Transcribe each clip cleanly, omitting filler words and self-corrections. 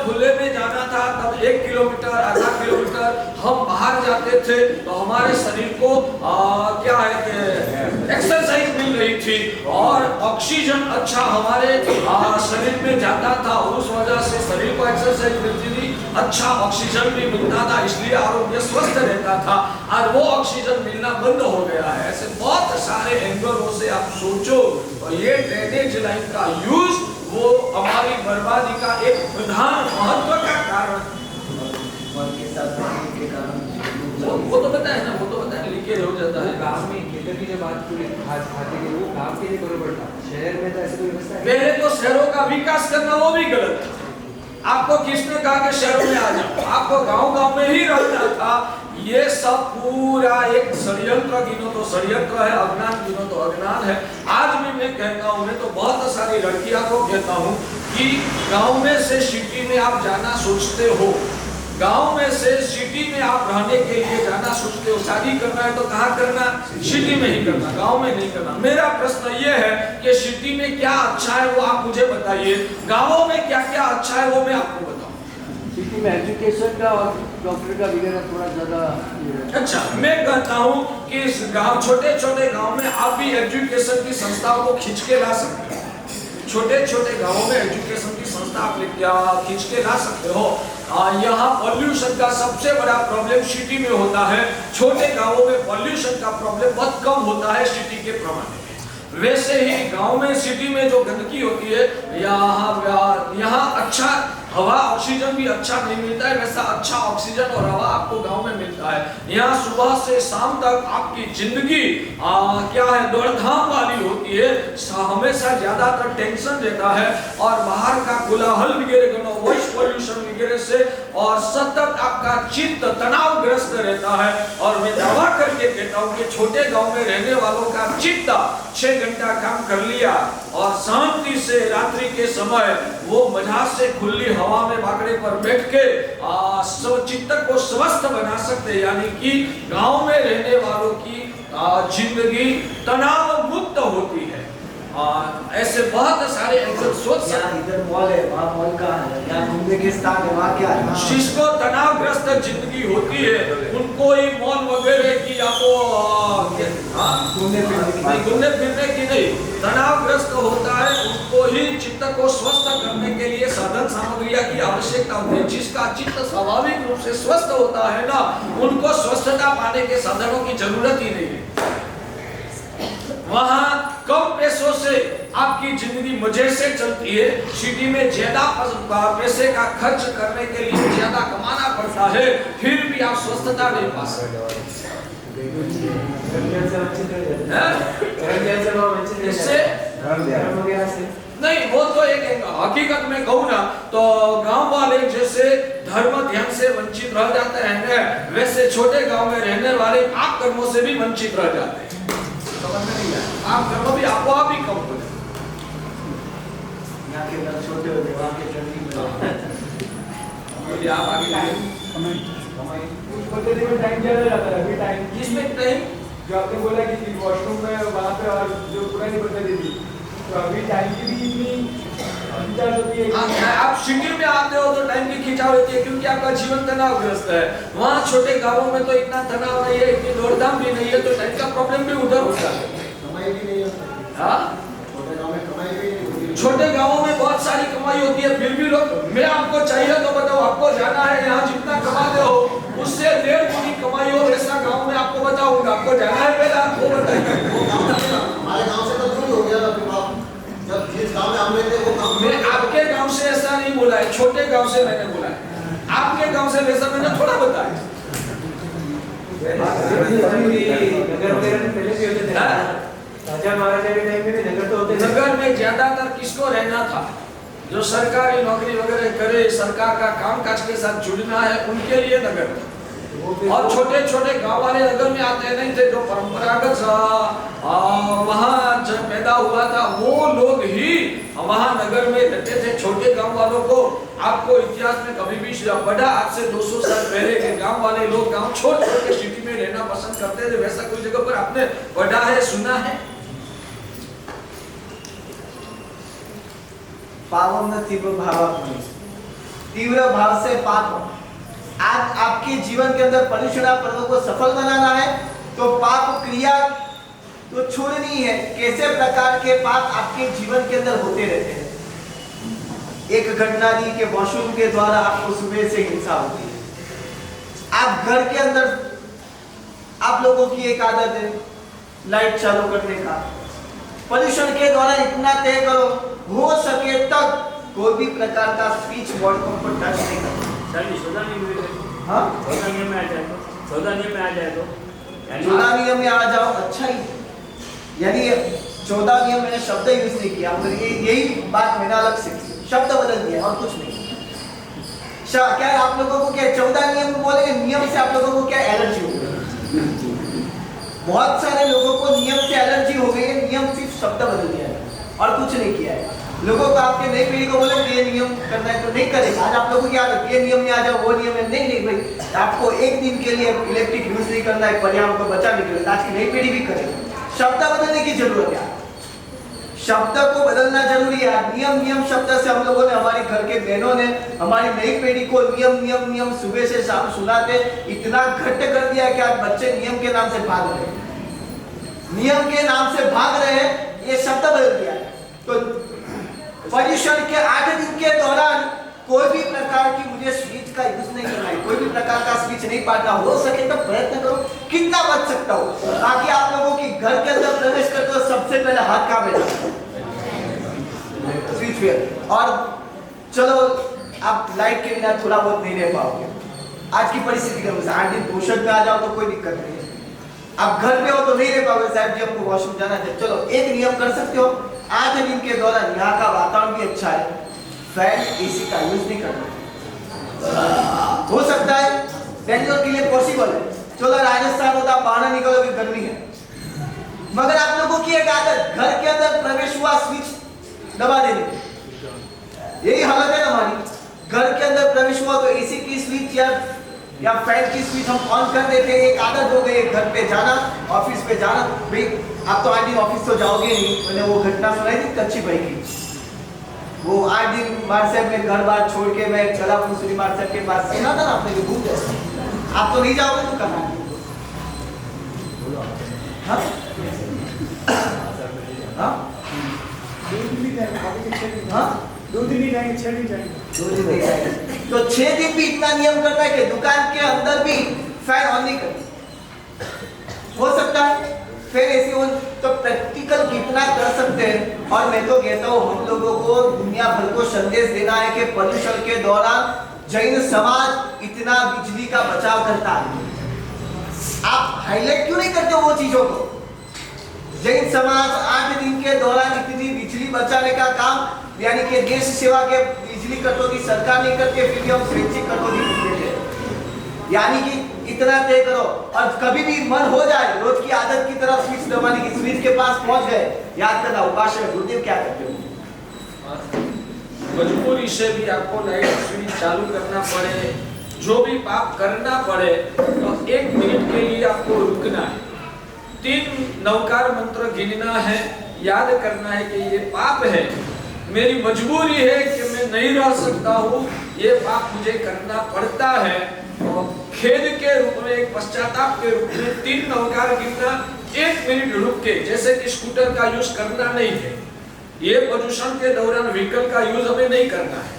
खुले में जाना था तब 1 किलोमीटर आधा किलोमीटर हम बाहर जाते थे तो हमारे शरीर को क्या है कि एक्सरसाइज मिल रही थी और ऑक्सीजन अच्छा हमारे शरीर में जाता था, उस वजह से शरीर को एक्सरसाइज मिलती थी, अच्छा ऑक्सीजन भी मिलता था, इसलिए आरोग्य स्वस्थ रहता था। और वो ऑक्सीजन मिलना बंद हो गया है। ऐसे बहुत सारे एंगलों से आप सोचो तो ये ड्रेनेज लाइन का यूज वो हमारी बर्बादी का एक प्रधान महत्व का कारण वो तो बताए ना, वो तो बताए लीकेज हो जाता है। गांव में खेतर की जो बात पूरी खाते के वो गांव के लिए बराबर था, शहर में तो ऐसी कोई व्यवस्था है। पहले तो शहरों का विकास करना वो भी गलत था। आपको किसने कहा कि शहरों में आ जाओ, आपको गांव-गांव में ही रहना था। ये सब पूरा एक षड्यंत्र गिनो तो षड्यंत्र है, अज्ञान गिनो तो अज्ञान है। आज भी मैं कहता हूँ, मैं तो बहुत सारी लड़कियों को कहता हूँ कि गांव में से सिटी में आप जाना सोचते हो, गांव में से सिटी में आप रहने के लिए जाना सोचते हो, शादी करना है तो कहाँ करना, सिटी में ही करना, गांव में नहीं करना। मेरा प्रश्न ये है कि सिटी में क्या अच्छा है वो आप मुझे बताइए, गांवों में क्या क्या अच्छा है वो मैं आपको बताऊं। सिटी में एजुकेशन का और डॉक्टर का वगैरह थोड़ा ज्यादा अच्छा, मैं कहता हूँ कि इस गांव, छोटे छोटे गांव में आप भी एजुकेशन की संस्थाओं को खींच के ला सकते हो। छोटे छोटे गांवों में एजुकेशन की संस्था आप खींच के ला सकते हो। यहाँ पॉल्यूशन का सबसे बड़ा प्रॉब्लम सिटी में होता है, छोटे गांवों में पॉल्यूशन का प्रॉब्लम बहुत कम होता है सिटी के प्रमाण। वैसे ही गांव में सिटी में जो गंदगी होती है, यहाँ अच्छा हवा ऑक्सीजन भी अच्छा नहीं मिलता है, वैसा अच्छा ऑक्सीजन और हवा आपको गांव में मिलता है। यहाँ सुबह से शाम तक आपकी जिंदगी क्या है, दौड़धाम वाली होती है, हमेशा ज्यादातर टेंशन रहता है और बाहर का कोलाहल वगैरह, वॉइस पॉल्यूशन वगैरह से और सतत आपका चित्त तनावग्रस्त रहता है। और मैं दावा करके कहता हूँ कि छोटे गाँव में रहने वालों का चित्त 6 घंटा काम कर लिया और शांति से रात्रि के समय वो मजा से खुली हवा में बागड़े पर बैठ के चित्त को स्वस्थ बना सकते हैं। यानी कि गांव में रहने वालों की जिंदगी तनाव मुक्त होती है। ऐसे बहुत सारे सोच इधर मॉल है, वहाँ मॉल का है, यहाँ घूमने के स्थान है, वहाँ क्या है? जिसको तनावग्रस्त जिंदगी होती है उनको ही मॉल वगैरह की आपको घूमने फिरने की नहीं, तनावग्रस्त होता है उनको ही चित्त को स्वस्थ करने के लिए साधन सामग्रियों की आवश्यकता होती है। जिसका चित्त स्वाभाविक रूप से स्वस्थ होता है ना, उनको स्वस्थता पाने के साधनों की जरूरत ही नहीं है। वहाँ कम पैसों से आपकी जिंदगी मजे से चलती है। सिटी में ज्यादा पैसे का खर्च करने के लिए ज्यादा कमाना पड़ता है, फिर भी आप स्वस्थता नहीं पा सकते। नहीं, वो तो एक हकीकत में कहूँ ना तो गांव वाले जैसे धर्म ध्यान से वंचित रह जाते हैं, वैसे छोटे गांव में रहने वाले पाप कर्मों से भी वंचित रह जाते हैं। आप कर्म भी आपको आप ही कम हो जाए। यहाँ के घर छोटे होते हैं, वहाँ के ठंडी में आप आगे टाइम ज्यादा जाता है। अभी टाइम किसमें टाइम जो आपने बोला कि वॉशरूम में वहाँ पे और जो पूरा नहीं बता देती, तो अभी टाइम की भी इतनी खिंचाव होती है। आप सिटी में आते हो तो टाइम की खिंचाव होती है क्योंकि आपका जीवन तनावग्रस्त है। वहाँ छोटे गांवों में तो इतना तनाव नहीं है, इतनी दौड़धाम भी नहीं है, तो टाइम का प्रॉब्लम भी उधर होता है। कमाई भी नहीं होती। हाँ, छोटे गाँव में कमाई भी नहीं होती। छोटे गांवों में बहुत सारी कमाई होती है, फिर भी लोग, मैं आपको चाहिए तो बताओ, आपको जाना है यहाँ जितना कमाते हो उससे 1.5 गुनी कमाई हो ऐसा गांव में आपको बताऊंगा। आपको जाना है पहले आपको बताइए। हमारे गाँव से तो दूर हो गया, जब जिस गाँव में हम रहते वो गाँव मैं आपके गांव से ऐसा नहीं बोला है, छोटे गांव से मैंने बोला है। आपके गांव से वैसा मैंने थोड़ा बताया। राजा महाराजा के टाइम में भी नगर तो होते थे। नगर में ज्यादातर किसको रहना था, जो सरकारी नौकरी वगैरह करे, सरकार का कामकाज के साथ जुड़ना है, उनके लिए नगर। और छोटे छोटे गांव वाले नगर में आते नहीं थे, जो परंपरागत वहाँ जब पैदा हुआ था वो लोग ही वहाँ नगर में रहते थे। छोटे गांव वालों को आपको इतिहास में कभी भी पढ़ा, आज से 200 साल पहले के गांव वाले लोग गांव छोड़ छोड़ के सिटी में रहना पसंद करते थे। वैसा कोई जगह पर आपने पढ़ा है, सुना है? पावन નથી પણ ભાવાત્મક तीव्र भाव से पाप हो। आज आपके जीवन के अंदर पर्युषणा पर्व को सफल बनाना है तो पाप क्रिया तो छोड़नी है। कैसे प्रकार के पाप आपके जीवन के अंदर होते रहते हैं। एक घटना दी के वॉशरूम के द्वारा आपको सुबह से हिंसा होती है। आप घर के अंदर आप लोगों की एक आदत है लाइट चालू करने का। पर्युषण के द्वारा इतना तय करो हो सके तक कोई भी प्रकार का स्पीच बोर्ड को टच नहीं करना। हाँ 14 नियम में आ जाए तो 14 नियम में आ जाओ अच्छा ही। यानी 14 नियम मैंने शब्द यूज नहीं किया यही बात मैंने अलग से शब्द बदल दिया और कुछ नहीं। क्या आप लोगों को क्या 14 नियम बोलेंगे नियम से आप लोगों को क्या एलर्जी हो गई। बहुत सारे लोगों को नियम से एलर्जी हो गई है। नियम सिर्फ शब्द बदल दिया है और कुछ नहीं किया है। लोगों को आपके नई पीढ़ी को बोले ये नियम करना है तो नहीं करेगा। आज आप लोगों की आदत ये नियम में आ जाओ वो नियम में नहीं भाई आपको एक दिन के लिए इलेक्ट्रिक यूज नहीं करना है पर्यावरण को बचाने के लिए। आज की नई पीढ़ी भी करेगी। शब्द बदलने की जरूरत है। शब्द को बदलना जरूरी है। नियम शब्द से हम लोगों ने हमारे घर के बहनों ने हमारी नई पीढ़ी को नियम सुबह से शाम सुनाते इतना घट कर दिया कि आज बच्चे नियम के नाम से भाग रहे हैं। नियम के नाम से भाग रहे हैं ये शब्द बदल दिया है। तो पर्युषण के 8 दिन के दौरान कोई भी प्रकार की मुझे स्पीच का यूज नहीं करना है। कोई भी प्रकार का स्पीच नहीं पाड़ना। हो सके तो प्रयत्न करो कितना बच सकता हो। ताकि आप लोगों की घर के अंदर प्रवेश करते हो सबसे पहले हाथ कहाँ में स्पीच फेयर। और चलो आप लाइट के बिना थोड़ा बहुत नहीं रह पाओगे। आज की परिस्थिति के अनुसार 8 दिन पोषण में आ जाओ तो कोई दिक्कत नहीं है। आप घर पे हो तो नहीं रह पाओगे साहब जी हमको वॉशरूम जाना है। चलो एक नियम कर सकते हो 8 दिन के दौरान यहाँ का वातावरण भी अच्छा है फैन एसी का यूज नहीं करना। हो सकता है बेंगलोर के लिए पॉसिबल है। चलो राजस्थान होता बाहर निकलोगे गर्मी है। मगर आप लोगों की एक आदत घर के अंदर प्रवेश हुआ स्विच दबा देने यही हालत है हमारी। घर के अंदर प्रवेश हुआ तो एसी की स्विच या फैन की स्विच हम ऑन कर देते हैं। एक आदत हो गई घर पे जाना ऑफिस पे जाना। भाई आप तो 8 दिन ऑफिस तो जाओगे नहीं। मैंने वो घटना सुनाई थी कच्ची भाई की। वो 8 दिन मार्सेल में घर बार छोड़ के मैं चला फुसरी मार्सेल के पास सुना था ना आपने जो भूल गए। आप तो नहीं जाओगे तो कहाँ। हाँ हाँ 2 दिन भी जाएंगे हाँ 2 दिन ही जाएंगे 6 दिन जाएंगे 2 दिन नहीं जाएंगे। तो 6 दिन भी इतना नियम करता है कि दुकान के अंदर भी फैन ऑन नहीं करते। हो सकता है फिर ऐसी हो तो प्रैक्टिकल कितना कर सकते हैं। और मैं तो कहता हूँ हम लोगों को दुनिया भर को संदेश देना है कि पर्युषण के दौरान जैन समाज इतना बिजली का बचाव करता है। आप हाईलाइट क्यों नहीं करते हो वो चीजों को। जैन समाज 8 दिन के दौरान इतनी बिजली बचाने का काम यानी कि देश सेवा के बिजली कटौती सरकार नहीं करती फिर भी हम स्वैच्छिक कटौती देते हैं। यानी कि इतना तय करो और कभी भी मन हो जाए रोज की आदत की तरफ स्विच दबाने की स्विच के पास पहुंच गए याद करना उपासना गुरुदेव क्या करते हो। मजबूरी से भी आपको लाइट स्विच चालू करना पड़े जो भी पाप करना पड़े तो 1 मिनट के लिए आपको रुकना है। 3 नवकार मंत्र गिनना है। याद करना है कि ये पाप है मेरी मजबूरी है कि मैं नहीं रह सकता हूँ ये पाप मुझे करना पड़ता है। और खेद के रूप में एक पश्चाताप के रूप में 3 नवकार गिनना 1 मिनट रुक के। जैसे कि स्कूटर का यूज करना नहीं है। ये प्रदूषण के दौरान व्हीकल का यूज हमें नहीं करना है।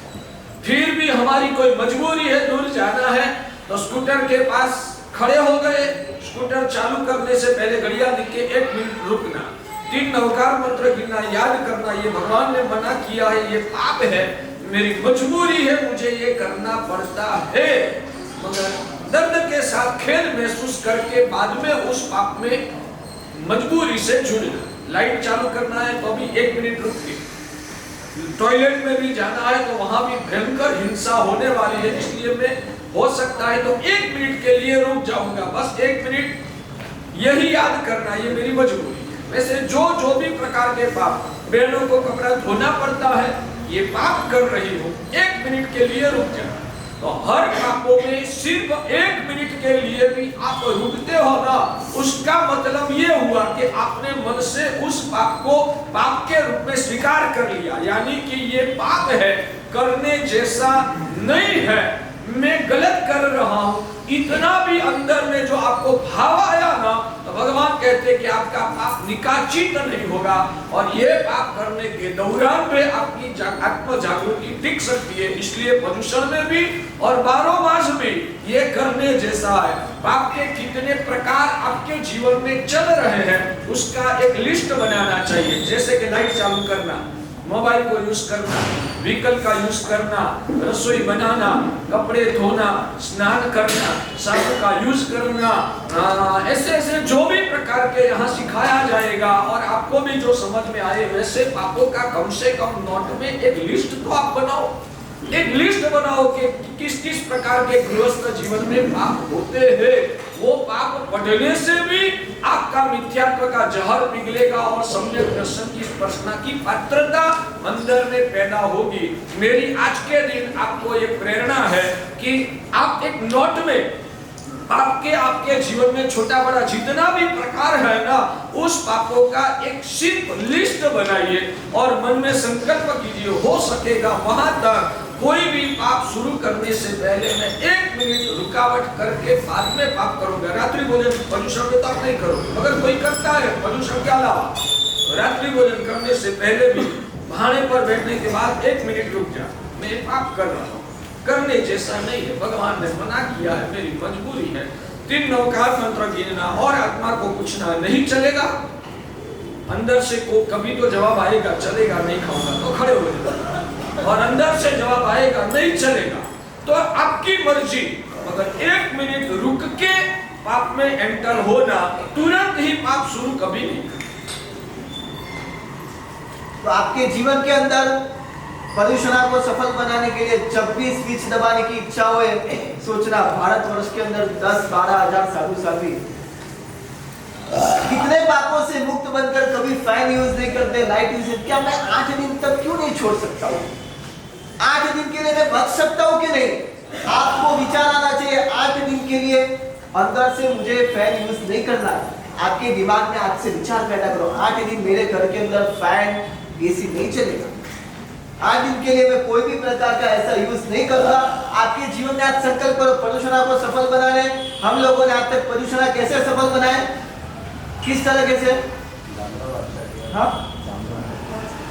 फिर भी हमारी कोई मजबूरी है दूर जाना है तो स्कूटर के पास खड़े हो गए। स्कूटर चालू करने से पहले घड़ियां देख के 1 मिनट रुकना। 3 नवकार मंत्र गिनना याद करना ये भगवान ने मना किया है ये पाप है मेरी मजबूरी है मुझे ये करना पड़ता है। मगर दर्द के साथ खेद महसूस करके बाद में उस पाप में मजबूरी से जुड़ना। लाइट चालू करना है तो अभी 1 मिनट रुक के। टॉयलेट में भी जाना है तो वहां भी भयंकर हिंसा होने वाली है इसलिए मैं हो सकता है तो 1 मिनट के लिए रुक जाऊंगा। बस 1 मिनट यही याद करना ये मेरी मजबूरी है। वैसे जो भी प्रकार के पाप बहनों को कपड़ा धोना पड़ता है ये पाप कर रही हूँ 1 मिनट के लिए रुक जाना। तो हर पापों में सिर्फ 1 मिनट के लिए भी आप रुकते हो ना उसका मतलब ये हुआ कि आपने मन से उस पाप को पाप के रूप में स्वीकार कर लिया। यानी कि ये पाप है करने जैसा नहीं है, मैं गलत कर रहा हूं, इतना भी अंदर में जो आपको भाव आया ना, तो भगवान कहते हैं कि आपका पाप निकाचित नहीं होगा और ये पाप करने के दौरान में आपकी आत्म जागृति टिक सकती है। इसलिए प्रदूषण में भी और 12 मास में ये करने जैसा है। पाप के कितने प्रकार आपके जीवन में चल रहे हैं उसका एक लिस्ट बनाना चाहिए। जैसे कि लाइट चालू करना, मोबाइल को यूज करना, व्हीकल का यूज करना, रसोई बनाना, कपड़े धोना, स्नान करना, साबुन का यूज करना, ऐसे ऐसे जो भी प्रकार के यहाँ सिखाया जाएगा और आपको भी जो समझ में आए वैसे पापों का कम से कम नोट में एक लिस्ट तो आप बनाओ। एक लिस्ट बनाओ कि किस किस प्रकार के गृहस्थ जीवन में पाप होते हैं। वो पाप बढ़ने से भी आपका मिथ्यात्व का जहर पिघलेगा और सम्यक दर्शन की स्पर्शना की पात्रता अंदर में पैदा होगी। मेरी आज के दिन आपको ये प्रेरणा है कि आप एक नोट में आपके जीवन में छोटा बड़ा जितना भी प्रकार है ना, उस पापों का एक सिर्फ लिस्ट बनाइए और मन में संकल्प कीजिए, हो सकेगा वहां तक कोई भी पाप शुरू करने से पहले मैं 1 मिनट रुकावट करके बाद में पाप करूंगा। रात्रि भोजन प्रदूषण में तो आप नहीं करो, अगर कोई करता है प्रदूषण के अलावा, रात्रि भोजन करने से पहले भी भाने पर बैठने के बाद 1 मिनट रुक जा, मैं पाप कर रहा हूँ, करने जैसा नहीं है, भगवान ने मना किया है, मेरी मजबूरी है। 3 नवकार मंत्र गिनना और आत्मा को पूछना नहीं चलेगा। अंदर से को कभी तो जवाब आएगा, चलेगा नहीं खाऊंगा तो खड़े हो जाएगा, और अंदर से जवाब आएगा नहीं चलेगा तो आपकी मर्जी, मगर 1 मिनट रुक के पाप में एंटर होना, तुरंत ही पाप शुरू कभी नहीं। तो आपके जीवन के अंदर प्रदूषण को सफल बनाने के लिए जब भी स्विच दबाने की इच्छा हो, सोचना भारतवर्ष के अंदर 10-12 हजार साधु साध्वी कितने पापों से मुक्त बनकर कभी फैन यूज नहीं करते, लाइट यूज, क्या मैं 8 दिन तक क्यों नहीं छोड़ सकता हूँ? 8 दिन के लिए मैं बच सकता हूँ कि नहीं? आपको विचार आना चाहिए 8 दिन के लिए अंदर से मुझे फैन यूज नहीं करना। आपके दिमाग में आज से विचार पैदा करो, 8 दिन मेरे घर के अंदर फैन एसी नहीं चलेगा, 8 दिन के लिए मैं कोई भी प्रकार का ऐसा यूज नहीं करूंगा। आपके जीवन में आज संकल्प करो प्रदूषण को सफल बनाने। हम लोगों ने आज तक प्रदूषण कैसे सफल बनाए, किस तरह से? हाँ,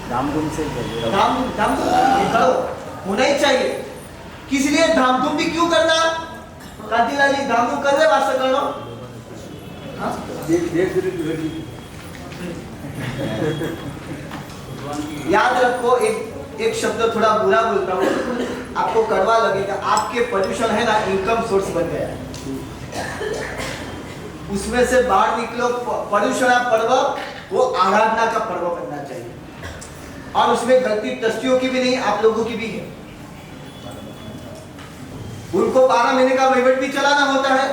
धामधूम से धामधूम करो, होना ही चाहिए। किस लिए धामधूम भी क्यों करना? कांतिलाल जी धामधूम कर रहे वास्तव करो। याद रखो, एक शब्द थोड़ा बुरा बोलता हूँ, आपको कड़वा लगेगा। आपके प्रदूषण है ना, इनकम सोर्स बन गया है, उसमें से बाहर निकलो। प्रदूषण पर्व वो आराधना का पर्व बनना चाहिए और उसमें गलती ट्रस्टियों की भी नहीं, आप लोगों की भी है। उनको 12 महीने का वहीवट भी चलाना होता है,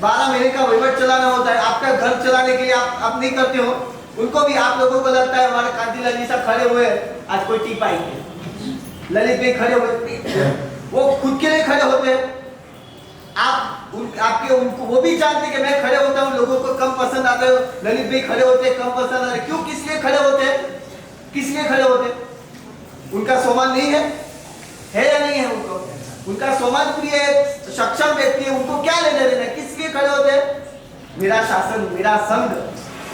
12 महीने का वहीवट चलाना होता है। आपका घर चलाने के लिए आप नहीं करते हो, उनको भी। आप लोगों को लगता है हमारे कांतिलाल जी साहब खड़े हुए, आज कोई टीप आएंगे, ललित भाई खड़े हुए, वो खुद के लिए खड़े होते हैं। आपके उनको वो भी जानते कि मैं खड़े होता हूँ, लोगों को कम पसंद आता है, ललित भाई खड़े होते हैं, कम पसंद आता है। क्यों, किस लिए खड़े होते हैं? किस लिए खड़े होते हैं? उनका सम्मान नहीं है या नहीं है? उनका सम्मान प्रिय सक्षम व्यक्ति है, उनको क्या लेना देना? किस लिए खड़े होते हैं? मेरा शासन, मेरा संघ,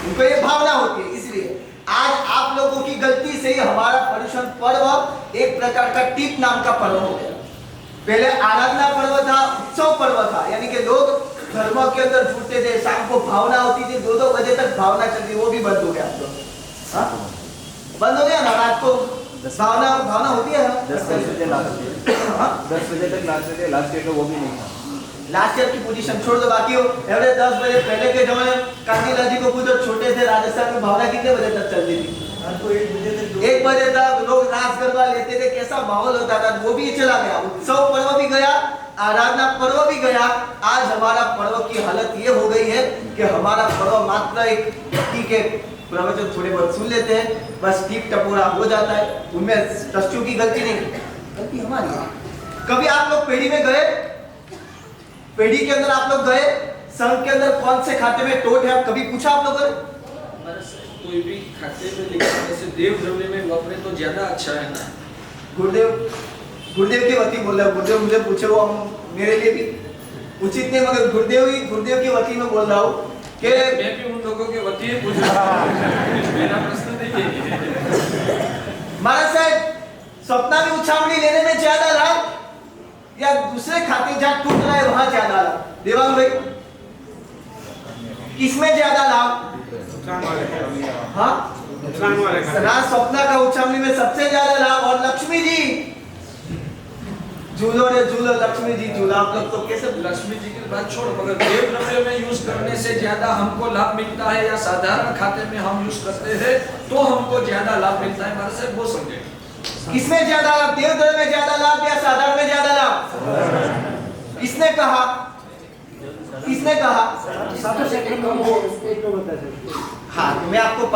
उनको ये भावना होती है। इसलिए आज आप लोगों की गलती से ही हमारा प्रदूषण पर्व एक प्रकार का टीप नाम का पर्व हो गया। पहले आराधना पर्व था, उत्सव पर्व था, यानी कि लोग धर्मों के अंदर जुटते थे, शाम को भावना होती थी, 2-2 बजे तक भावना चलती, वो भी बंद हो गया। बंद हो गया ना, रात को भावना होती है 10 बजे तक लास्ट ईयर वो भी नहीं था। लास्ट ईयर की पोजीशन छोड़ दो, बाकी हो 10 बजे पहले के जमाने कांतिलाल जी को पूछो, छोटे थे राजस्थान में भावना कितने बजे तक चलती थी? 1 बजे तक लोग नाच गरबा लेते थे, कैसा माहौल होता था, वो भी चला गया। उत्सव पर्व भी गया, आराधना पर्व भी गया। आज हमारा पर्व की हालत ये हो गई है कि हमारा पर्व मात्र एक व्यक्ति के प्रवचन थोड़े बहुत सुन लेते हैं, बस टीप टपोरा हो जाता है, उनमें ट्रस्टियों की गलती नहीं, गलती हमारी है। कभी आप लोग पेढ़ी में गए, पेढ़ी के अंदर आप लोग गए, संघ के अंदर कौन से खाते में टोट है, कभी पूछा आप लोगों ने? कोई भी खाते में, लेकिन ऐसे देव द्रव्य में वापरे तो ज्यादा अच्छा है ना। गुरुदेव गुरुदेव के वती बोल रहा हूँ, गुरुदेव मुझे पूछे वो मेरे लिए भी उचित नहीं, मगर गुरुदेव के वती में बोल रहा हूँ कि मैं भी उन लोगों के वती पूछ रहा हूं। मेरा प्रश्न नहीं है। महाराज साहब स्वप्ना की उछावनी लेने में ज्यादा लाभ या दूसरे खाते जहां टूट रहा है वहां ज्यादा लाभ? देवांग भाई किसमें ज्यादा लाभ? हाँ स्वप्ना का उछावनी में सबसे ज्यादा लाभ। और लक्ष्मी जी झूलो रे झूलो, लक्ष्मी जी झूला। आप लोग तो कैसे लक्ष्मी जी की बात छोड़, मगर देव द्रव्य में यूज करने से ज्यादा हमको लाभ मिलता है या साधारण खाते में हम यूज करते हैं तो हमको ज्यादा लाभ मिलता है? हमारे से वो समझे किसमें ज्यादा लाभ? देव द्रव्य में ज्यादा लाभ या साधारण में ज्यादा लाभ? किसने कहा? किसने कहा? हाँ, मैं आपको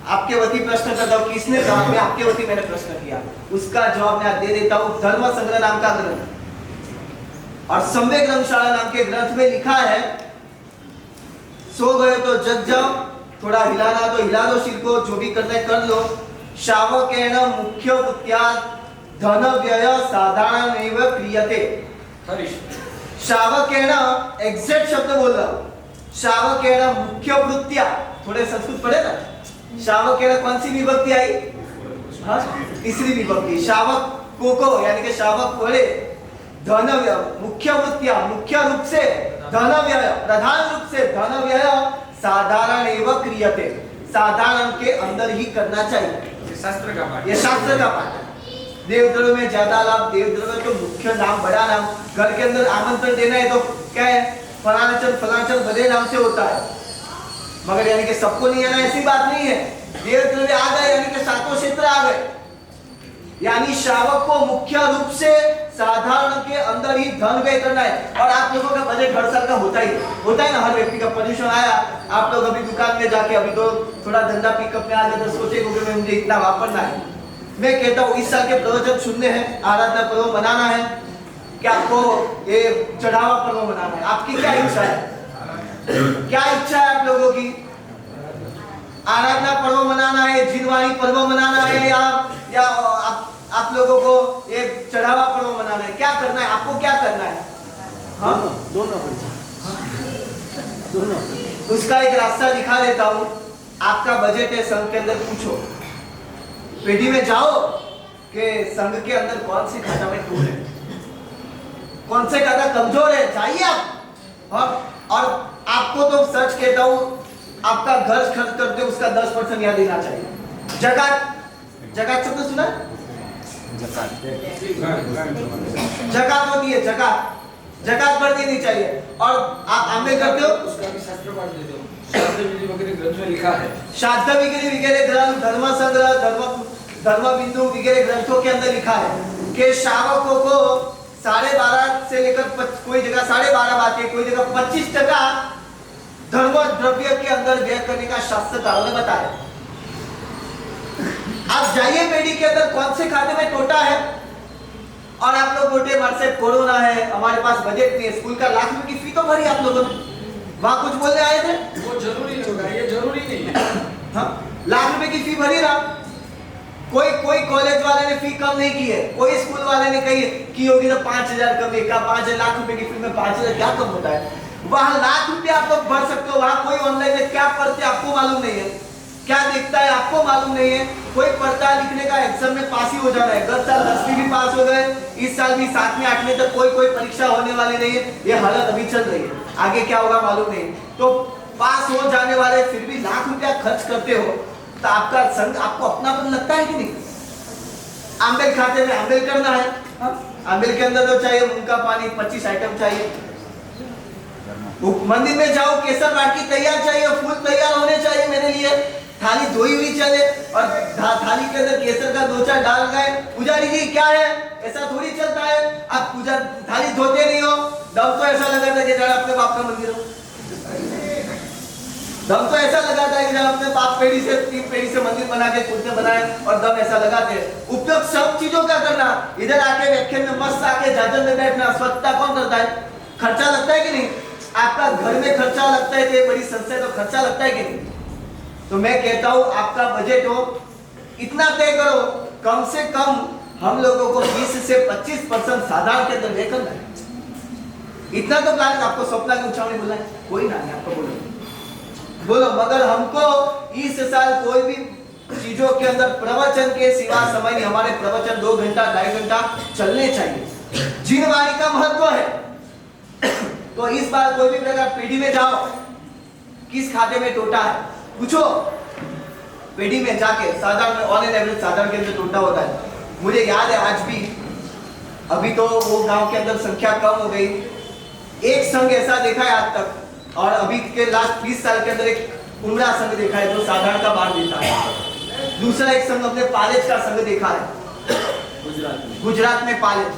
आपके वती प्रश्न करता हूँ, किसने कहा? मैं आपके वती मैंने प्रश्न किया, उसका जवाब मैं दे देता हूँ। धर्म संग्रह नाम का ग्रंथ और सम्यक ग्रंथशाला नाम के ग्रंथ में लिखा है, सो गए तो जग जाओ, थोड़ा हिलाना तो हिला दो सिर को, जो भी करना है कर लो। शावकेन मुख्य वृत्त्या धन व्यय साधारण एवं क्रियते। शावकेन एग्जैक्ट शब्द बोल रहा हूँ, शावकेन मुख्य वृत्त्या, थोड़े संस्कृत पढ़े ना, शावकेन कौन सी विभक्ति आई? हाँ, तीसरी विभक्ति। शावक को यानी कि शावक बोले धन व्यय मुख्य वृत्त्या, मुख्य रूप से धन व्यय, प्रधान रूप से धन व्यय साधारण एवं क्रियते, साधारण के अंदर ही करना चाहिए। शास्त्र का पाठ, ये शास्त्र का पाठ है। देव द्रव्य में ज्यादा लाभ, देव द्रव्य तो मुख्य नाम, बड़ा नाम। घर के अंदर आमंत्रण देना है तो क्या है, फलाचल बड़े नाम से होता है, मगर यानी कि सबको नहीं आना ऐसी बात नहीं है। देव द्रव्य आ गए यानी कि सातों क्षेत्र आ गए, यानी श्रावक को मुख्य रूप से साधारण के अंदर ही धन व्यय करना है। और आप लोगों का बजट हर साल का होता है ना, हर व्यक्ति का। पोल्यूशन आया, आप लोग अभी दुकान में जाके अभी तो थोड़ा धंधा पिकअप में आ गया तो सोचेंगे कि मुझे इतना वापरना है। मैं कहता हूँ इस साल के प्रवचन सुनने हैं, आराधना पर्व मनाना है, क्या आपको ये चढ़ावा पर्व मनाना है? आपकी क्या इच्छा है? क्या इच्छा है आप लोगों की? आराधना पर्व मनाना है, जिनवाणी पर्व मनाना है, या आप लोगों को एक चढ़ावा पर्व मनाना है? क्या करना है आपको? क्या करना है? हाँ, दोनों उसका एक रास्ता दिखा देता हूँ। आपका बजट है, संघ के अंदर पूछो, पेटी में जाओ कि संघ के अंदर कौन सी खाता में टूट है, कौन से खाता कमजोर है, चाहिए आप। और आपको तो सच कहता हूँ, आपका घर खर्च करते हो उसका 10% यहाँ देना चाहिए। जकात शब्द सुना? जकात होती है, जकात भर देनी चाहिए। और आप आमदनी करते हो, उसका भी शास्त्र पाठ दे दो। शास्त्र विधि वगैरह ग्रंथ में लिखा है, शास्त्र वगैरह ग्रंथ, धर्म संग्रह, धर्म बिंदु वगैरह ग्रंथों के अंदर लिखा है कि श्रावकों को 12.5 से लेकर कोई जगह 12.5 बात है, कोई जगह 25% धर्म द्रव्य के अंदर व्यय करने का शास्त्रकारों ने बताया। आप जाइए पेटी के अंदर कौन से खाते में टोटा है, और आप लोग बोलते हमारे से कोरोना है, हमारे पास बजट नहीं है, स्कूल का लाख रुपए की फी तो भरी आप लोगों ने, वहां कुछ बोलने आए थे? वो जरूरी होगा, ये जरूरी नहीं है। हाँ, लाख रुपए की फी भरी रहा। कोई कॉलेज वाले ने फी कम नहीं की है, कोई स्कूल वाले ने की होगी तो 5,000 कम है, 5 लाख रुपए की फी में 5,000 क्या कम होता है? वहां लाख रुपए आप लोग भर सकते हो, वहां कोई ऑनलाइन में क्या पढ़ते आपको मालूम नहीं है, क्या देखता है आपको मालूम नहीं है। कोई पढ़ता लिखने का एग्जाम में पास ही हो जाना है। 10 साल 10वीं भी पास हो गए, इस साल भी 7वीं 8वीं तक कोई परीक्षा होने वाली नहीं है। ये हालत अभी चल रही है, आगे क्या होगा मालूम नहीं। तो पास हो जाने वाले फिर भी लाख रुपया खर्च करते हो, तो आपका संघ आपको अपनापन लगता है कि नहीं? आंबेल खाते में आंबेल करना है, आंबेल के अंदर तो चाहिए मूंग का पानी, 25 आइटम चाहिए। मंदिर में जाओ, केसर बाटी तैयार चाहिए, फूल तैयार होने चाहिए मेरे लिए, थाली धोई हुई चले, और थाली के अंदर केसर का 2-4 डाल गए। पुजारी जी क्या है, ऐसा थोड़ी चलता है। आप पूजा थाली धोते नहीं हो, दम तो ऐसा लगाता है कि जरा अपने बाप का मंदिर हो, दम तो ऐसा लगाता है कि जब अपने बाप पेड़ी से 3 पेड़ी से मंदिर बना के खुद ने बनाए, और दम ऐसा लगाते हैं। उपयोग सब चीजों का करना, इधर आके व्याख्यान में मस्त आके जाजन में बैठना, स्वच्छता कौन करता है? खर्चा लगता है कि नहीं? आपका घर में खर्चा लगता है कि बड़ी संस्था है तो खर्चा लगता है कि नहीं? तो मैं कहता हूं आपका बजट हो, इतना तय करो, कम से कम हम लोगों को 20 से 25% साधारण के अंदर व्यय करना है। इतना तो प्लान आपको स्वप्न की उछावनी बोलना है, कोई ना नहीं आपको बोलो मगर हमको इस साल कोई भी चीजों के अंदर प्रवचन के सिवा समय नहीं, हमारे प्रवचन 2 घंटा 2.5 घंटा चलने चाहिए। जिनवाणी का महत्व है। तो इस बार कोई भी प्रकार पेढ़ी में जाओ, किस खाते में टोटा है पूछो, पेढ़ी में जाके साधारण में ऑन एन एवरेज साधारण के अंदर टोटा होता है। मुझे याद है आज भी, अभी तो वो गांव के अंदर संख्या कम हो गई, एक संघ ऐसा देखा है आज तक, और अभी के लास्ट 20 साल के अंदर एक उमरा संघ देखा है जो साधारण का बाढ़ देता है। दूसरा एक संघ अपने पालेज का संघ देखा है गुजरात में पालेज,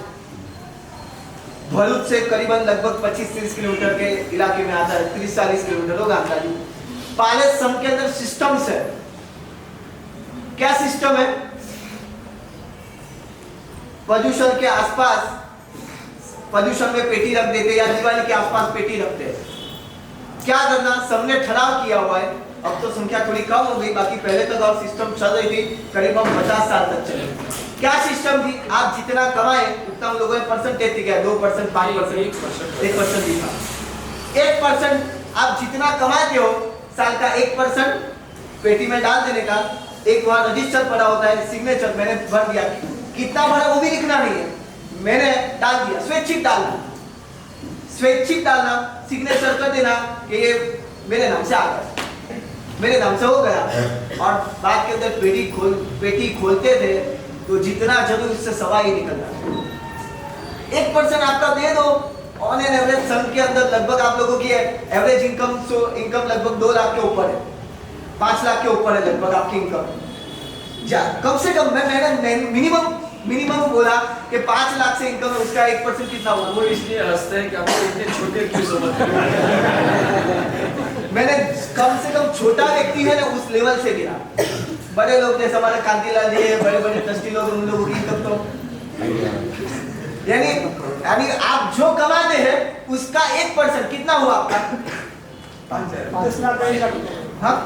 भरूच से करीबन लगभग 25-30 किलोमीटर के इलाके में आता है, 30-40 किलोमीटर होगा अंदाजी। पालेज संघ के अंदर सिस्टम्स है। क्या सिस्टम है? प्रदूषण के आसपास, प्रदूषण में पेटी रख देते या दिवाली के आसपास पेटी रखते हैं। क्या करना, सबने ठहराव किया हुआ है। अब तो संख्या थोड़ी कम हो गई, बाकी पहले तक और सिस्टम चल रही थी, करीबन 50 साल तक चली। क्या सिस्टम थी? आप जितना कमाए उतना हम लोगों ने परसेंटेज दिया, 2%, 5%, 1% दिखा। 1% आप जितना कमाते हो साल का 1% पेटी में डाल देने का। एक वहां रजिस्टर पड़ा होता है, सिग्नेचर मैंने भर दिया, कितना भरा वो भी लिखना नहीं है, मैंने डाल दिया। स्वैच्छिक डालना, स्वैच्छिक डालना, सिग्नेचर कर देना कि ये मेरे नाम से आ गया, मेरे नाम से हो गया। और बाद के अंदर पेटी खोलते थे तो जितना जरूर उससे सवा ही निकलना। 1% आपका दे दो। ऑन एन एवरेज संघ के अंदर लगभग आप लोगों की एवरेज इनकम लगभग 2 लाख के ऊपर है, 5 लाख के ऊपर है लगभग आपकी इनकम। कम से कम मैंने मिनिमम बोला कि 5 लाख से इनकम है, उसका 1% कितना होगा? वो इसलिए हंसते हैं कि आपको इतने छोटे क्यों समझते हैं। मैंने कम से कम छोटा व्यक्ति है ना उस लेवल से गिरा। बड़े लोग जैसे हमारे कांतिलाल जी है, बड़े ट्रस्टी लोग, उन लोगों की इनकम तो यानी आप जो कमाते हैं उसका 1% कितना हुआ आपका? 5 लाख। हाँ,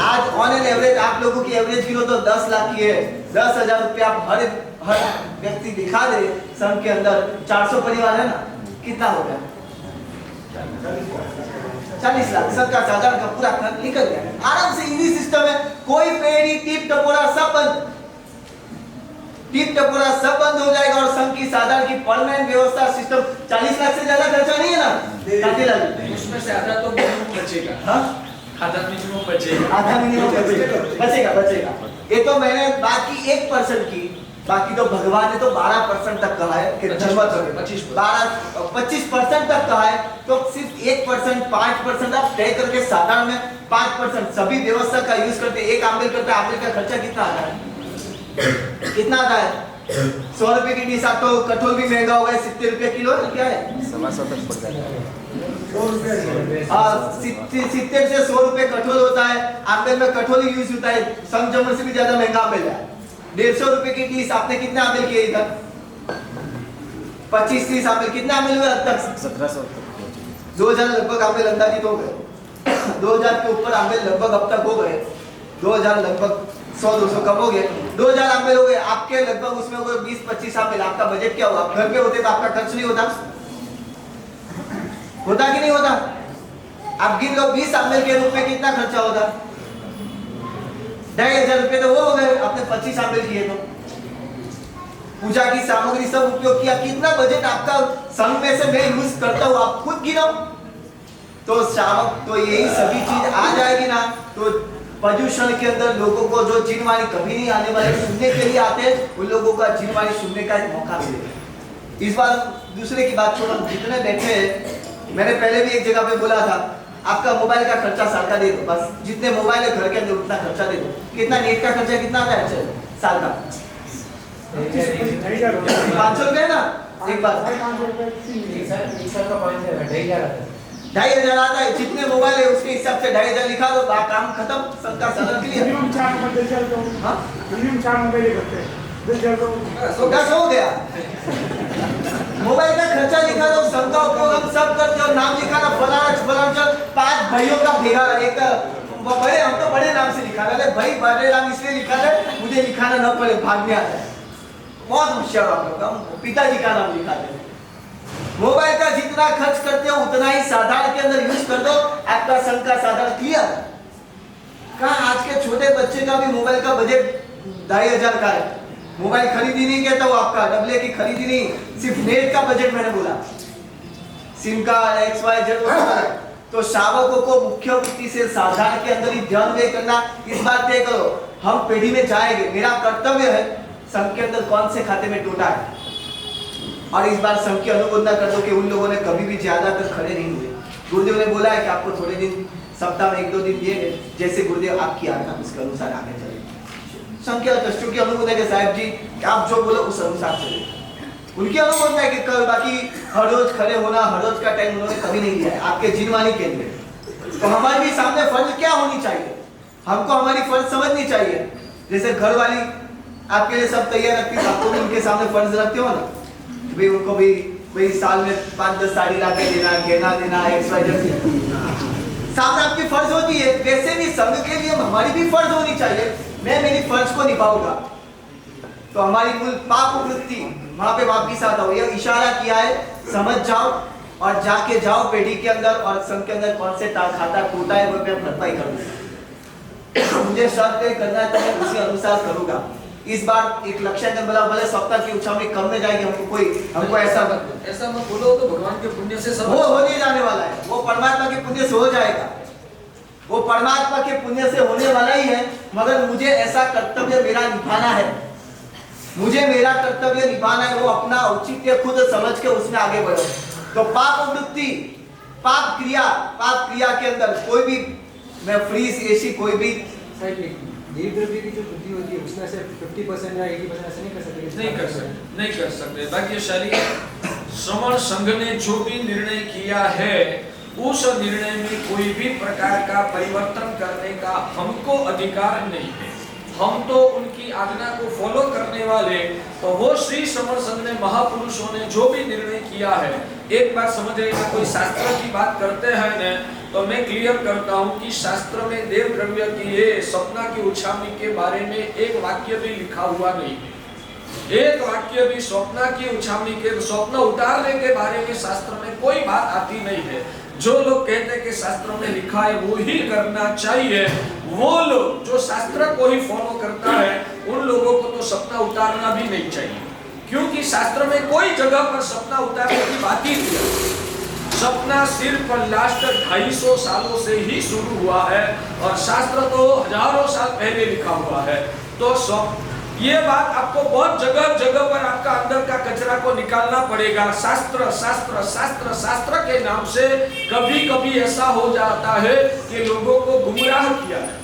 आज ऑन एन एवरेज आप लोगों की एवरेज गिरो तो 10 लाख की है। 10,000 रुपया हर व्यक्ति दिखा दे संघ के अंदर, 400 परिवार है ना, कितना हो गया? 40 लाख। सबका साधारण का पूरा खर्च निकल गया आराम से। इजी सिस्टम है, कोई पेड़ी टिप टपोरा सब बंद, टिप टपोरा सब बंद हो जाएगा। और संघ की साधारण की परमानेंट व्यवस्था सिस्टम 40 लाख से ज्यादा खर्चा नहीं है ना कांतिलाल जी? उसमें से आधा तो मिनिमम बचेगा। हाँ, आधा मिनिमम बचेगा, आधा मिनिमम बचेगा। ये तो मैंने बाकी 1% की, बाकी तो भगवान ने तो 12% तक कहा है कि 25% तक कहा है। तो सिर्फ 1%, 5% आप तय करके साधारण में 5% सभी व्यवस्था का यूज करते, एक आमलेट करते, आमलेट का खर्चा कितना आता है? कितना आता है? 100 रुपए की डिश। आप तो कठोल भी महंगा हो गया, 70 रुपए किलो है, क्या है? 100 तक पड़ जाएगा। 70 से 100 रुपए कठोल होता है। आमलेट में कठोल ही यूज होता है, संजमर से भी ज्यादा महंगा आमलेट है। 150 रुपए की डिश। आपने कितने आमलेट किए इधर? 25-30 आमलेट। कितने आमलेट हुए अब तक? 1700 2000 लगभग आमलेट अंदाजित हो गए। 2000 के ऊपर आमलेट लगभग अब तक हो गए। 2000 लगभग 100-200 कम हो गए। 2000 आमलेट हो गए आपके, लगभग उसमें कोई 20-25 आमलेट। आपका बजट क्या हुआ? घर पे होते तो आपका खर्च नहीं होता कि नहीं होता? आप गिन लो 20 आमलेट के रूप में कितना खर्चा होता? 2500 रुपए तो वो हो गए। आपने 25 आमलेट किए तो पूजा की सामग्री सब उपयोग किया, कितना बजट आपका संघ में से मैं यूज करता हूँ, आप खुद गिनो। तो शावक तो यही सभी चीज आ जाएगी ना। तो प्रदूषण के अंदर लोगों को जो जिनवाणी कभी नहीं आने वाले सुनने के लिए आते हैं, उन लोगों का जिनवाणी सुनने का एक मौका मिलेगा। इस बार दूसरे की बात छोड़ो, जितने बैठे हैं, मैंने पहले भी एक जगह पे बोला था, आपका मोबाइल का खर्चा साल का दे दो, बस जितने मोबाइल है घर के अंदर उतना खर्चा दे दो। कितना नेट का खर्चा कितना आता है साल का? 500 रुपए ना एक बार। 2500 आता है। जितने मोबाइल है उसके हिसाब से 2500 लिखा दो, काम खत्म। सबका साधन के लिए मिनिमम 4 मोबाइल चलते हैं। हाँ, मिनिमम 4 मोबाइल करते हैं। 10 हो गया। मोबाइल का खर्चा लिखा दो, सबका उपयोग हम सब करते हो। नाम लिखा ना फलाना 5 भाइयों का भेगा, एक वो बड़े, हम तो बड़े नाम से लिखा रहे भाई, बड़े नाम इसलिए लिखा है मुझे लिखाना न पड़े, भाग में आ जाए। बहुत होशियार आप लोग, हम पिताजी का नाम लिखा दे। मोबाइल का जितना खर्च करते हो उतना ही साधारण के अंदर यूज कर दो, आपका संघ का साधारण क्लियर। कहाँ आज के छोटे बच्चे का भी मोबाइल का बजट 2500 का है। मोबाइल खरीदी नहीं कहता हूँ आपका, डब्ल्यू की खरीदी नहीं, सिर्फ नेट का बजट मैंने बोला, सिम का XYZ। तो शावकों को मुख्य वृत्ति से साधारण के अंदर ही ध्यान वे करना, इस बात तय करो हम पीढ़ी में जाएंगे, मेरा कर्तव्य है संघ के अंदर कौन से खाते में टूटा है, और इस बार संघ की अनुमोदना कर दो कि उन लोगों ने कभी भी ज्यादातर खड़े नहीं हुए। गुरुदेव ने बोला है कि आपको थोड़े दिन, सप्ताह में 1-2 दिन दिए, जैसे गुरुदेव आपकी आज्ञा उसके अनुसार आगे चले। संघ के ट्रस्टियों की अनुमोदना है साहब जी कि आप जो बोलो उस अनुसार चले, उनकी अनुमोदना है कि बाकी हर रोज खड़े होना, हर रोज का टाइम उन्होंने कभी नहीं दिया है आपके जिनवानी के लिए। तो हमारे भी सामने फर्ज क्या होनी चाहिए, हमको हमारी फर्ज समझनी चाहिए। जैसे घर वाली आपके लिए सब तैयार रखती है, आपको भी उनके सामने फर्ज रखते हो ना, भाई उनको भी भाई साल में 5-10 साड़ी ला के देना, गहना देना, XYZ सामने आपकी फर्ज होती है। वैसे भी संघ के लिए हमारी भी फर्ज होनी चाहिए, मैं मेरी फर्ज को निभाऊंगा। तो हमारी मूल पाप वृत्ति वहां पे वापिस आता हो, यह इशारा किया है, समझ जाओ और जाके जाओ पेढ़ी के अंदर और संघ के अंदर कौन से खाता टूटा है वो मैं भरपाई करूंगा। मुझे शर्त तय करना है तो मैं उसी अनुसार करूंगा। इस बार एक लक्ष्य के बोला भले सप्ताह की उछावनी कम में जाएगी, हमको ऐसा मत बोलो, तो भगवान के पुण्य से सब वो होने जाने वाला है, वो परमात्मा के पुण्य से हो जाएगा, वो परमात्मा के पुण्य से होने वाला ही है। मगर मुझे ऐसा कर्तव्य मेरा निभाना है, मुझे मेरा कर्तव्य निभाना है, वो अपना औचित्य खुद समझ के उसमें आगे बढ़ो। तो पाप वृत्ति, पाप क्रिया के अंदर कोई भी, मैं फ्रीज ऐसी कोई भी देव द्रव्य की जो बुद्धि होती है उसमें से 50% या 80% ऐसे नहीं कर सकते, नहीं कर सकते। भाग्यशाली श्रमण संघ ने जो भी निर्णय किया है उस निर्णय में कोई भी प्रकार का परिवर्तन करने का हमको अधिकार नहीं है। हम तो उनकी आज्ञा को फॉलो करने वाले, तो वो श्री श्रमण संघ ने, महापुरुषों ने जो भी निर्णय किया है, एक बार समझ रहे कोई शास्त्र की बात करते हैं न, तो मैं क्लियर करता हूँ कि शास्त्र में देव द्रव्य की ये सपना की उछावनी के बारे में एक वाक्य भी लिखा हुआ नहीं है। एक वाक्य भी स्वप्ना की उछावनी के, स्वप्न उतारने के बारे में शास्त्र में कोई बात आती नहीं है। जो लोग कहते हैं कि शास्त्रों में लिखा है वो ही करना चाहिए, वो लोग जो शास्त्र को ही फॉलो करता है उन लोगों को तो सपना उतारना भी नहीं चाहिए, क्योंकि शास्त्र में कोई जगह पर सपना उतारने की बात ही नहीं है। सपना सिर्फ लास्ट 250 सालों से ही शुरू हुआ है और शास्त्र तो हजारों साल पहले लिखा हुआ है। तो ये बात आपको बहुत जगह जगह पर आपका अंदर का कचरा को निकालना पड़ेगा। शास्त्र शास्त्र शास्त्र शास्त्र के नाम से कभी कभी ऐसा हो जाता है कि लोगों को गुमराह किया है।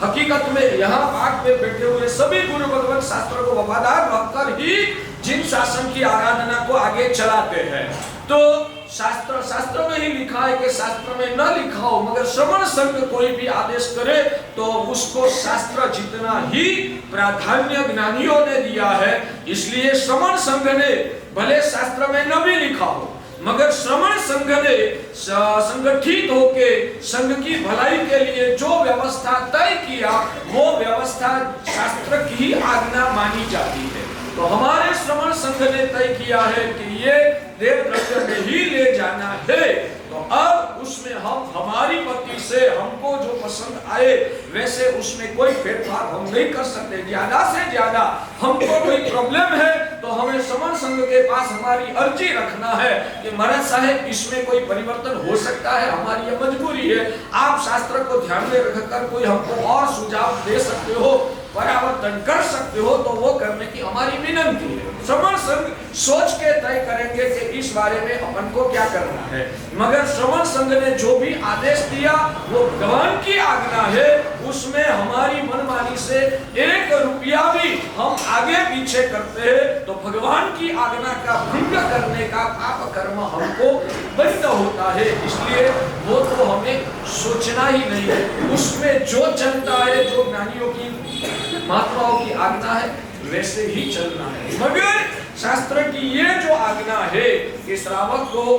हकीकत में यहाँ पाठ में बैठे हुए सभी गुरु भगवान शास्त्र को वफादार रखकर ही जिन शासन की आराधना को आगे चलाते हैं। तो शास्त्र में ही लिखा है कि शास्त्र में न लिखा हो, मगर श्रमण संघ कोई भी आदेश करे तो उसको शास्त्र जितना ही प्राधान्य ज्ञानियों ने दिया है। इसलिए श्रमण संघ ने भले शास्त्र में न भी लिखा हो, मगर श्रमण संघ ने संगठित होके संघ की भलाई के लिए जो व्यवस्था तय किया वो व्यवस्था शास्त्र की आज्ञा मानी जाती है। तो हमारे श्रमण संघ ने तय किया है कि ये देव द्रव्य में ही ले जाना है। तो अब उसमें हम हमारी मति से हमको जो पसंद आए वैसे उसमें कोई फेरफार हम नहीं कर सकते। ज्यादा से ज्यादा हमको कोई प्रॉब्लम है तो हमें श्रमण संघ के पास हमारी अर्जी रखना है कि महाराज साहेब इसमें कोई परिवर्तन हो सकता है, हमारी ये मजबूरी है। आप शास्त्र को ध्यान में रखकर कोई हमको और सुझाव दे सकते हो, परिवर्तन कर सकते हो, तो वो करने की हमारी विनती है। श्रमण संघ सोच के तय करेंगे कि इस बारे में अपन को क्या करना है। मगर श्रमण संघ ने जो भी आदेश दिया वो भगवान की आज्ञा है, उसमें हमारी मनमानी से 1 रुपया भी हम आगे पीछे करते हैं तो भगवान की आज्ञा का भंग करने का पाप कर्म हमको बंद होता है। इसलिए वो तो हमें सोचना ही नहीं है, उसमें जो चलता है, जो ज्ञानियों की महात्माओं की आज्ञा है वैसे ही चलना है। मगर शास्त्र की ये जो आज्ञा है कि श्रावक को